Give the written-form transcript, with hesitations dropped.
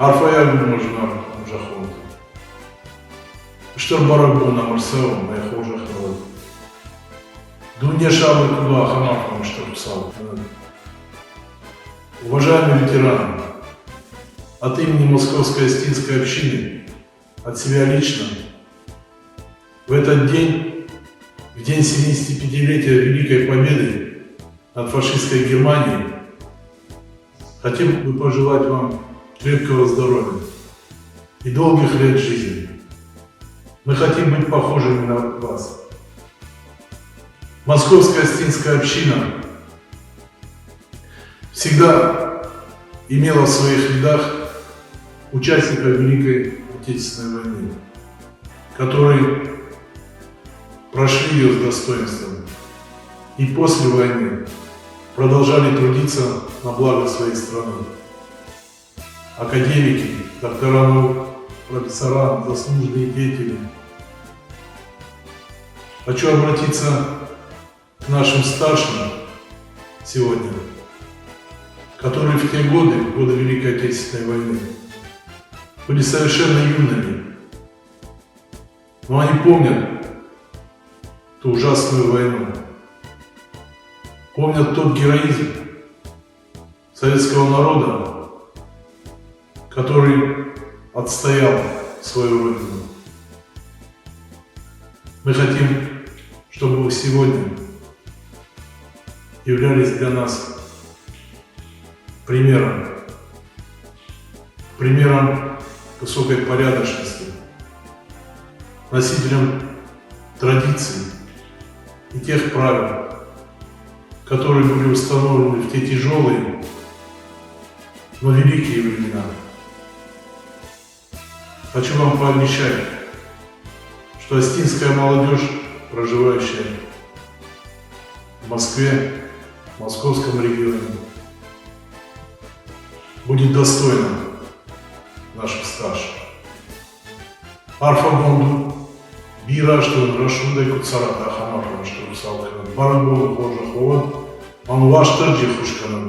Арфаягу можна жахот. Штор барак был на Марсеу, на их уже хвалит. Дуня шабы куда хамахом что писал. Уважаемые ветераны, от имени Московской Остинской общины, от себя лично, в этот день, в день 75-летия Великой Победы над фашистской Германией, хотим бы пожелать вам крепкого здоровья и долгих лет жизни. Мы хотим быть похожими на вас. Московская Остинская община всегда имела в своих рядах участников Великой Отечественной войны, которые прошли ее с достоинством и после войны продолжали трудиться на благо своей страны. Академики, доктора наук, профессора, заслуженные деятели. Хочу обратиться к нашим старшим сегодня, которые в те годы, в годы Великой Отечественной войны, были совершенно юными, но они помнят ту ужасную войну, помнят тот героизм советского народа, который отстоял свою родину. Мы хотим, чтобы вы сегодня являлись для нас примером высокой порядочности, носителем традиций и тех правил, которые были установлены в те тяжелые, но великие времена. Хочу вам пообещать, что остинская молодежь, проживающая в Москве, в московском регионе, будет достойна наших старших. Арфа Гонду, Бира, что Рашундай Куцарата, Хамарфа, что Русалка, Барагон, Хожа, Хован, он ваш Тарджи Хушкана.